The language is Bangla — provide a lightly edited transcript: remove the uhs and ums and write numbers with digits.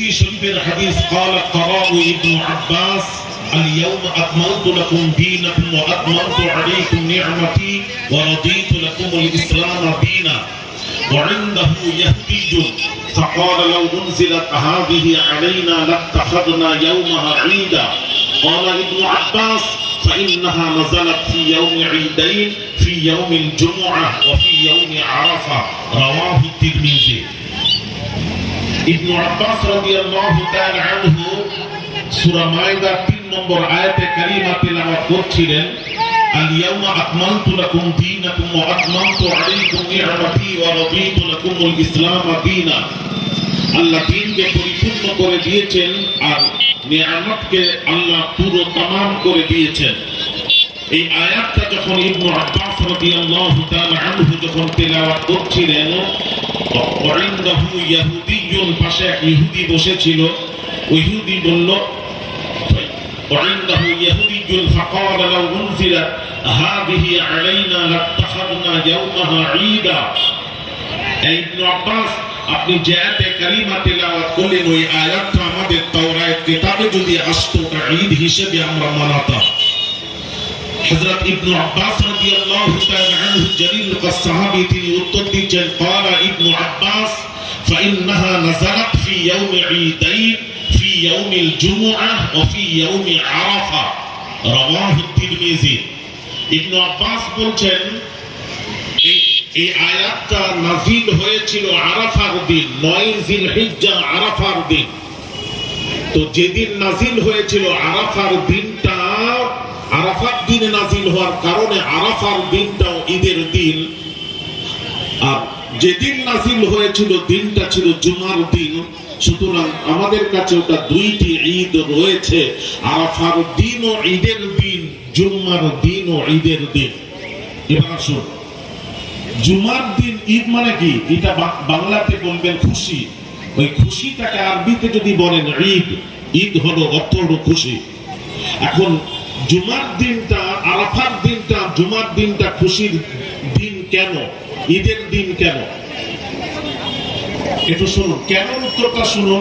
তিরমিজি শরীফের হাদিস قال قرأ ابن عباس اليوم أكملت لكم دينكم وأتممت عليكم نعمتي ورضيت لكم الإسلام دينا وعنده يهودي فقال لو أنزلت هذه علينا لاتخذنا يومها عيدا قال ابن عباس فإنها نزلت في يوم عيدين في يوم الجمعة وفي يوم عرفة رواه الترمذي ইবনে আব্বাস রাদিয়াল্লাহু তাআলা আনহু সূরা মায়দা 3 নম্বর আয়াতে কারিমা তেলাওয়াত করছিলেন আল-ইয়াওমা আকমালতু লাকুম দীনাকুম ওয়া আতমামতু আলাইকুম নি'মাতি ওয়া রাদিতু লাকুমুল ইসলাম দীনা। আল্লাহ দ্বীনকে পরিপূর্ণ করে দিয়েছেন আর নিয়ামতকে আল্লাহ পুরো তামাম করে দিয়েছেন। এই আয়াতটা যখন ইবনে আব্বাস রাদিয়াল্লাহু তাআলা আনহু যখন তেলাওয়াত করছিলেন وعنده يهودي পাশে এক ইহুদি বসেছিল। ওই ইহুদি বলল وعنده يهودي فقال لو أنزلت هذه علينا لاتخذنا يومها عيدا। ইবনে আব্বাস আপনি যে আয়াতে কারিমা তেলাওয়াত করলেন ওই আয়াতটা আমাদের তাওরাত কিতাবে যদি আসতো তা ঈদ হিসেবে আমরা মানাতাম। হযরত ইবনে আব্বাস রাদিয়াল্লাহু তাআলা আনহু জলিল সাহাবী তিনি উত্তর দিয়েছেন قال ابن عباس فإنها نزلت في يوم عيدين في يوم الجمعة وفي يوم عرفة رواه الترمذي। ইবনে আব্বাস বলছেন এই আয়াতটা নাযিল হয়েছিল আরাফার দিন 9 জিলহিজ্জা আরাফার দিন। তো যেদিন নাযিল হয়েছিল আরাফার দিনটা আরাফার দিনে নাযিল হওয়ার কারণে আরাফার দিনটাও ঈদের দিন। আর যেদিন নাযিল হয়েছিল দিনটা ছিল জুমার দিন। সুতরাং আমাদের কাছে ওটা দুইটি ঈদ রয়েছে, আরাফার দিনও ঈদের দিন, জুমার দিনও ঈদের দিন। এবার আসুন, জুমার দিন ঈদ মানে কি? এটা বাংলাতে বলবেন খুশি। ওই খুশিটাকে আরবিতে যদি বলেন ঈদ, ঈদ হলো অর্থ হলো খুশি। এখন জুমার দিনটা আরাফার দিনটা জুমার দিনটা খুশির দিন কেন, ঈদের দিন কেন? একটু শুনুন, কেন উত্তরটা শুনুন।